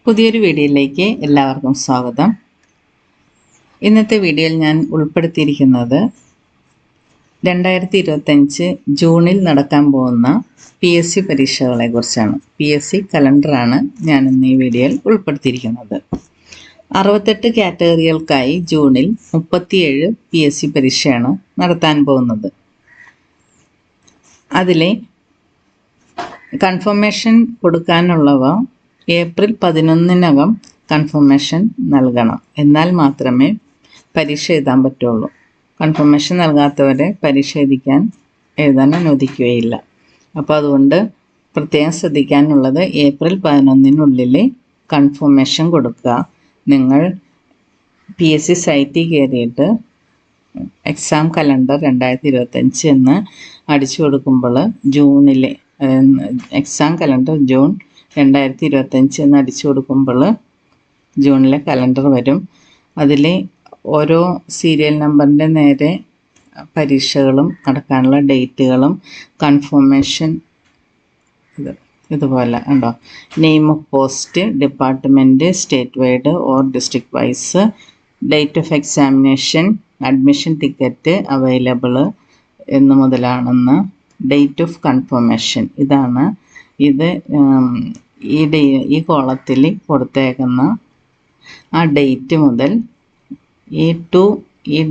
പുതിയൊരു വീഡിയോയിലേക്ക് എല്ലാവർക്കും സ്വാഗതം. ഇന്നത്തെ വീഡിയോയിൽ ഞാൻ ഉൾപ്പെടുത്തിയിരിക്കുന്നത് 2025 ജൂണിൽ നടക്കാൻ പോകുന്ന PSC പരീക്ഷകളെ കുറിച്ചാണ്. PSC കലണ്ടറാണ് ഞാൻ ഇന്ന് ഈ വീഡിയോയിൽ ഉൾപ്പെടുത്തിയിരിക്കുന്നത്. 68 കാറ്റഗറികൾക്കായി ജൂണിൽ 37 PSC പരീക്ഷയാണ് നടത്താൻ പോകുന്നത്. അതിലെ കൺഫർമേഷൻ കൊടുക്കാനുള്ളവ ഏപ്രിൽ 11 കൺഫർമേഷൻ നൽകണം. എന്നാൽ മാത്രമേ പരീക്ഷ എഴുതാൻ പറ്റുള്ളൂ. കൺഫർമേഷൻ നൽകാത്തവരെ പരീക്ഷ എഴുതാൻ അനുവദിക്കുകയില്ല. അപ്പോൾ അതുകൊണ്ട് പ്രത്യേകം ശ്രദ്ധിക്കാനുള്ളത് ഏപ്രിൽ 11 കൺഫർമേഷൻ കൊടുക്കുക. നിങ്ങൾ PSC സൈറ്റിൽ കയറിയിട്ട് എക്സാം കലണ്ടർ 2025 എന്ന് അടിച്ചു കൊടുക്കുമ്പോൾ ജൂണിലെ എക്സാം കലണ്ടർ ജൂൺ 2025 എന്ന് അടിച്ചു കൊടുക്കുമ്പോൾ ജൂണിലെ കലണ്ടർ വരും. അതിൽ ഓരോ സീരിയൽ നമ്പറിൻ്റെ നേരെ പരീക്ഷകളും നടക്കാനുള്ള ഡേറ്റുകളും കൺഫർമേഷൻ ഇതുപോലെ ഉണ്ടോ. Name of post, department, state wide or district vice, date of examination, admission ticket available എന്ന് മുതലാണെന്ന്, ഡേറ്റ് ഓഫ് കൺഫർമേഷൻ ഇതാണ്. ഇത് ഈ കോളത്തിൽ കൊടുത്തേക്കുന്ന ആ ഡേറ്റ് മുതൽ ഈ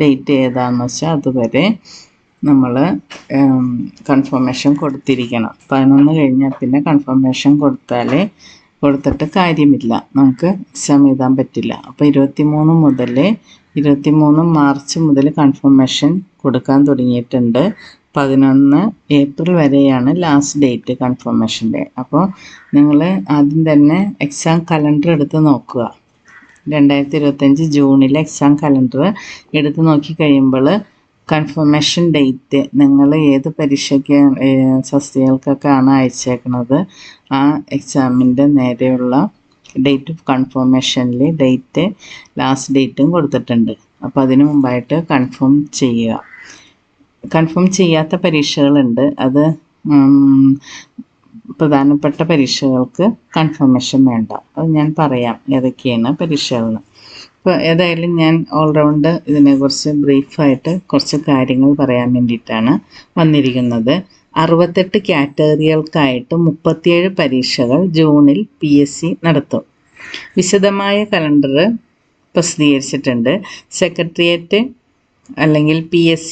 ഡേറ്റ് ഏതാണെന്ന് വെച്ചാൽ അതുവരെ നമ്മൾ കൺഫർമേഷൻ കൊടുത്തിരിക്കണം. 11 കഴിഞ്ഞാൽ പിന്നെ കൺഫർമേഷൻ കൊടുത്തിട്ട് കാര്യമില്ല, നമുക്ക് എക്സാം എഴുതാൻ പറ്റില്ല. അപ്പോൾ 23 മാർച്ച് മുതൽ കൺഫർമേഷൻ കൊടുക്കാൻ തുടങ്ങിയിട്ടുണ്ട്. 11 ഏപ്രിൽ വരെയാണ് ലാസ്റ്റ് ഡേറ്റ് കൺഫർമേഷൻ്റെ. അപ്പോൾ നിങ്ങൾ ആദ്യം തന്നെ എക്സാം കലണ്ടർ എടുത്ത് നോക്കുക. 2025 ജൂണിലെ എക്സാം കലണ്ടർ എടുത്ത് നോക്കി കഴിയുമ്പോൾ കൺഫർമേഷൻ ഡേറ്റ് നിങ്ങൾ ഏത് പരീക്ഷയ്ക്ക് സസ്യകൾക്കൊക്കെയാണ് അയച്ചേക്കുന്നത് ആ എക്സാമിൻ്റെ നേരെയുള്ള ഡേറ്റ് ഓഫ് കൺഫർമേഷനിൽ ഡേറ്റ് ലാസ്റ്റ് ഡേറ്റും കൊടുത്തിട്ടുണ്ട്. അപ്പോൾ അതിന് മുമ്പായിട്ട് കൺഫേം ചെയ്യുക. കൺഫേം ചെയ്യാത്ത പരീക്ഷകളുണ്ട്. അത് പ്രധാനപ്പെട്ട പരീക്ഷകൾക്ക് കൺഫർമേഷൻ വേണ്ട. അത് ഞാൻ പറയാം ഏതൊക്കെയാണ് പരീക്ഷകളെന്ന്. ഇപ്പോൾ ഏതായാലും ഞാൻ ഓൾറൗണ്ട് ഇതിനെക്കുറിച്ച് ബ്രീഫായിട്ട് കുറച്ച് കാര്യങ്ങൾ പറയാൻ വേണ്ടിയിട്ടാണ് വന്നിരിക്കുന്നത്. 68 കാറ്റഗറികൾക്കായിട്ട് 37 പരീക്ഷകൾ ജൂണിൽ PSC നടത്തും. വിശദമായ കലണ്ടർ പ്രസിദ്ധീകരിച്ചിട്ടുണ്ട്. സെക്രട്ടേറിയറ്റ് അല്ലെങ്കിൽ PSC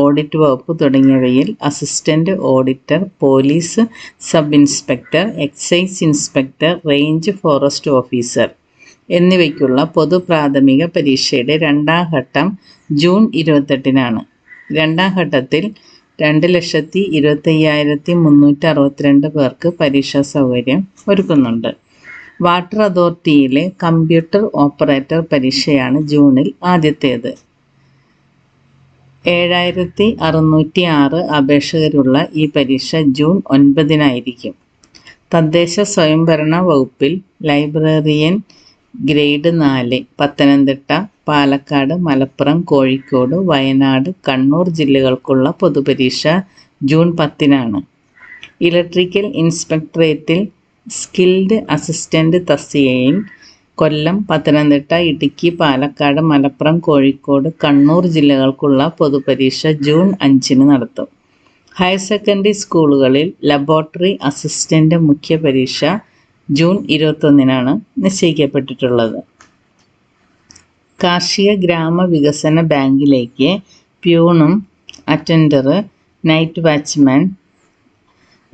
ഓഡിറ്റ് വകുപ്പ് തുടങ്ങിയവയിൽ assistant auditor, police sub inspector, excise inspector, range forest officer എന്നിവയ്ക്കുള്ള പൊതു പ്രാഥമിക പരീക്ഷയുടെ 2ാം ഘട്ടം ജൂൺ 28 2ാം ഘട്ടത്തിൽ 2,25,362 പേർക്ക് പരീക്ഷാ സൗകര്യം ഒരുക്കുന്നുണ്ട്. വാട്ടർ അതോറിറ്റിയിലെ കമ്പ്യൂട്ടർ ഓപ്പറേറ്റർ പരീക്ഷയാണ് ജൂണിൽ ആദ്യത്തേത്. 7,606 അപേക്ഷകരുള്ള ഈ പരീക്ഷ ജൂൺ 9 തദ്ദേശ സ്വയംഭരണ വകുപ്പിൽ ലൈബ്രറിയൻ ഗ്രേഡ് 4 പത്തനംതിട്ട, പാലക്കാട്, മലപ്പുറം, കോഴിക്കോട്, വയനാട്, കണ്ണൂർ ജില്ലകൾക്കുള്ള പൊതുപരീക്ഷ ജൂൺ 10 ഇലക്ട്രിക്കൽ ഇൻസ്പെക്ടറേറ്റിൽ സ്കിൽഡ് അസിസ്റ്റൻ്റ് തസ്തികയിൽ കൊല്ലം, പത്തനംതിട്ട, ഇടുക്കി, പാലക്കാട്, മലപ്പുറം, കോഴിക്കോട്, കണ്ണൂർ ജില്ലകൾക്കുള്ള പൊതുപരീക്ഷ ജൂൺ 5 നടത്തും. ഹയർ സെക്കൻഡറി സ്കൂളുകളിൽ ലബോറട്ടറി അസിസ്റ്റൻ്റ് മുഖ്യ പരീക്ഷ ജൂൺ 21 നിശ്ചയിക്കപ്പെട്ടിട്ടുള്ളത്. കാർഷിക ഗ്രാമവികസന ബാങ്കിലേക്ക് പ്യൂണും അറ്റൻഡർ, നൈറ്റ് വാച്ച്മാൻ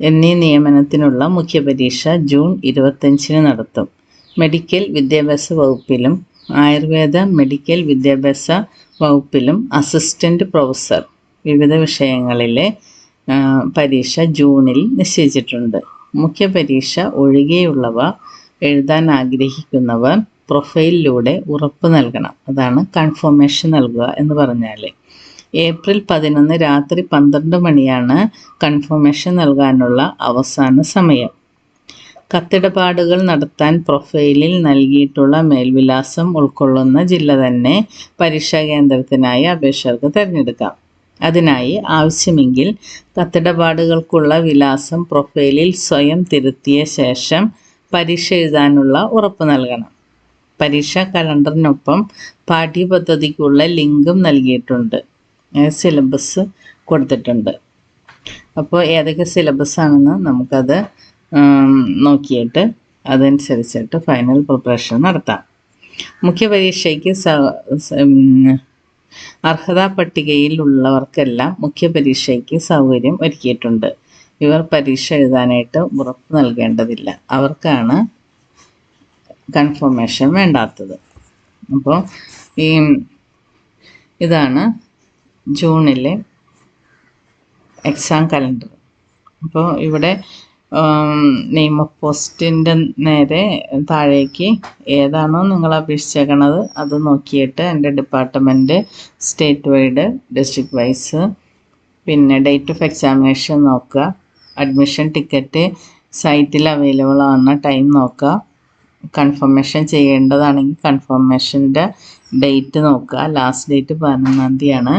എന്നീ നിയമനത്തിനുള്ള മുഖ്യപരീക്ഷ ജൂൺ 25 നടത്തും. മെഡിക്കൽ വിദ്യാഭ്യാസ വകുപ്പിലും ആയുർവേദ മെഡിക്കൽ വിദ്യാഭ്യാസ വകുപ്പിലും അസിസ്റ്റൻ്റ് പ്രൊഫസർ വിവിധ വിഷയങ്ങളിലെ പരീക്ഷ ജൂണിൽ നിശ്ചയിച്ചിട്ടുണ്ട്. മുഖ്യപരീക്ഷ ഒഴികെയുള്ളവ എഴുതാൻ ആഗ്രഹിക്കുന്നവർ പ്രൊഫൈലിലൂടെ ഉറപ്പ് നൽകണം. അതാണ് കൺഫർമേഷൻ നൽകുക എന്ന് പറഞ്ഞാൽ. ഏപ്രിൽ 11 രാത്രി 12 കൺഫർമേഷൻ നൽകാനുള്ള അവസാന സമയം. കത്തിടപാടുകൾ നടത്താൻ പ്രൊഫൈലിൽ നൽകിയിട്ടുള്ള മേൽവിലാസം ഉൾക്കൊള്ളുന്ന ജില്ല തന്നെ പരീക്ഷാ കേന്ദ്രത്തിനായി അപേക്ഷകർക്ക് തിരഞ്ഞെടുക്കാം. അതിനായി ആവശ്യമെങ്കിൽ കത്തിടപാടുകൾക്കുള്ള വിലാസം പ്രൊഫൈലിൽ സ്വയം തിരുത്തിയ ശേഷം പരീക്ഷ എഴുതാനുള്ള ഉറപ്പ് നൽകണം. പരീക്ഷാ കലണ്ടറിനൊപ്പം പാഠ്യപദ്ധതിക്കുള്ള ലിങ്കും നൽകിയിട്ടുണ്ട്. സിലബസ് കൊടുത്തിട്ടുണ്ട്. അപ്പോൾ ഏതൊക്കെ സിലബസ് ആണെന്ന് നമുക്കത് നോക്കിയിട്ട് അതനുസരിച്ചിട്ട് ഫൈനൽ പ്രിപ്പറേഷൻ നടത്താം. മുഖ്യ പരീക്ഷയ്ക്ക് അർഹതാ പട്ടികയിൽ ഉള്ളവർക്കെല്ലാം മുഖ്യ പരീക്ഷയ്ക്ക് സൗകര്യം ഒരുക്കിയിട്ടുണ്ട്. ഇവർ പരീക്ഷ എഴുതാനായിട്ട് ഉറപ്പ് നൽകേണ്ടതില്ല. അവർക്കാണ് കൺഫർമേഷൻ വേണ്ടാത്തത്. അപ്പോൾ ഇതാണ് ജൂണിലെ എക്സാം കലണ്ടർ. അപ്പോൾ ഇവിടെ നെയിം ഓഫ് പോസ്റ്റിൻ്റെ നേരെ താഴേക്ക് ഏതാണോ നിങ്ങൾ അപേക്ഷിച്ചേക്കണത് അത് നോക്കിയിട്ട് എൻ്റെ department, state wide, district vice, പിന്നെ ഡേറ്റ് ഓഫ് എക്സാമിനേഷൻ നോക്കുക, അഡ്മിഷൻ ടിക്കറ്റ് സൈറ്റിൽ അവൈലബിൾ ആവുന്ന ടൈം നോക്കുക, കൺഫർമേഷൻ ചെയ്യേണ്ടതാണെങ്കിൽ കൺഫർമേഷൻ്റെ ഡേറ്റ് നോക്കുക. ലാസ്റ്റ് ഡേറ്റ് 11-ാം തീയതിയാണ്.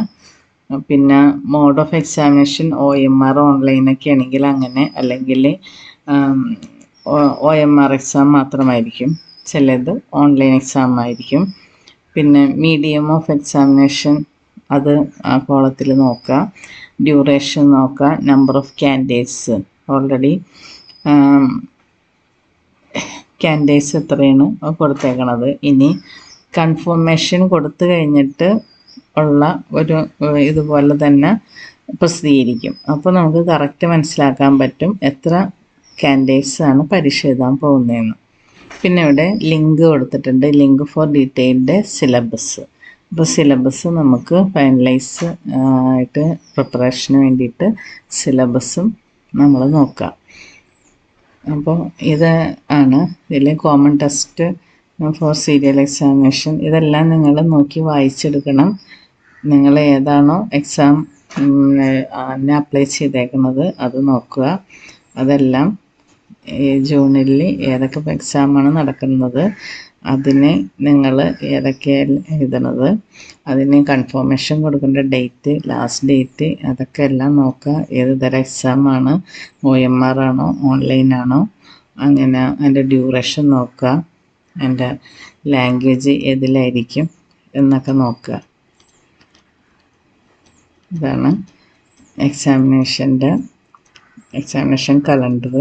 പിന്നെ മോഡ് ഓഫ് എക്സാമിനേഷൻ OMR ഓൺലൈനൊക്കെ ആണെങ്കിൽ അങ്ങനെ, അല്ലെങ്കിൽ OMR എക്സാം മാത്രമായിരിക്കും, ചിലത് ഓൺലൈൻ എക്സാം ആയിരിക്കും. പിന്നെ മീഡിയം ഓഫ് എക്സാമിനേഷൻ അത് ആ കോളത്തിൽ നോക്കുക, ഡ്യൂറേഷൻ നോക്കുക, number of candidates already candidates എത്രയാണ് കൊടുത്തേക്കണത്. ഇനി കൺഫർമേഷൻ കൊടുത്തു കഴിഞ്ഞിട്ട് ഉള്ള ഒരു ഇതുപോലെ തന്നെ പ്രസിദ്ധീകരിക്കും. അപ്പോൾ നമുക്ക് കറക്റ്റ് മനസ്സിലാക്കാൻ പറ്റും എത്ര കാൻഡിഡേറ്റ്സ് ആണ് പരീക്ഷ എഴുതാൻ പോകുന്നതെന്ന്. പിന്നെ ഇവിടെ ലിങ്ക് കൊടുത്തിട്ടുണ്ട്, ലിങ്ക് ഫോർ ഡീറ്റെയിൽഡ് സിലബസ്. അപ്പോൾ സിലബസ് നമുക്ക് ഫൈനലൈസ് ആയിട്ട് പ്രിപ്പറേഷന് വേണ്ടിയിട്ട് സിലബസും നമ്മൾ നോക്കാം. അപ്പോൾ ഇത് ആണ് ഇതിൽ common test for serial examination. ഇതെല്ലാം നിങ്ങൾ നോക്കി വായിച്ചെടുക്കണം. നിങ്ങൾ ഏതാണോ എക്സാം അപ്ലൈ ചെയ്തേക്കുന്നത് അത് നോക്കുക. അതെല്ലാം ജൂണിൽ ഏതൊക്കെ എക്സാമാണ് നടക്കുന്നത്, അതിന് നിങ്ങൾ ഏതൊക്കെയാണ് എഴുതണത്, അതിന് കൺഫർമേഷൻ കൊടുക്കേണ്ട ഡേറ്റ്, ലാസ്റ്റ് ഡേറ്റ്, അതൊക്കെ എല്ലാം നോക്കുക. ഏത് തരം എക്സാമാണ്, OMR ആണോ ഓൺലൈൻ ആണോ, അങ്ങനെ അതിൻ്റെ ഡ്യൂറേഷൻ നോക്കുക, അതിൻ്റെ ലാംഗ്വേജ് ഏതിലായിരിക്കും എന്നൊക്കെ നോക്കുക. ഇതാണ് എക്സാമിനേഷൻ കലണ്ടർ.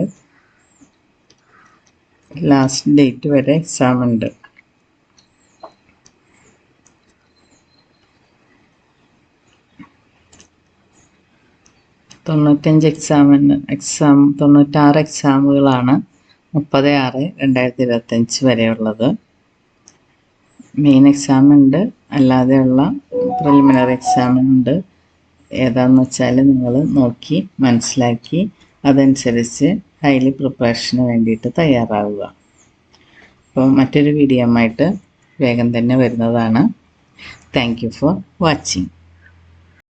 ലാസ്റ്റ് ഡേറ്റ് വരെ എക്സാം ഉണ്ട്. തൊണ്ണൂറ്റഞ്ച് 96 എക്സാമുകളാണ് 30/6/2025 വരെയുള്ളത്. മെയിൻ എക്സാം ഉണ്ട്, അല്ലാതെയുള്ള പ്രിലിമിനറി എക്സാം ഉണ്ട്. ഏതാണെന്ന് വെച്ചാൽ നിങ്ങൾ നോക്കി മനസ്സിലാക്കി അതനുസരിച്ച് ഹൈലി പ്രിപ്പറേഷന് വേണ്ടിയിട്ട് തയ്യാറാവുക. അപ്പോൾ മറ്റൊരു വീഡിയോ ആയിട്ട് വേഗം തന്നെ വരുന്നതാണ്. Thank you for watching.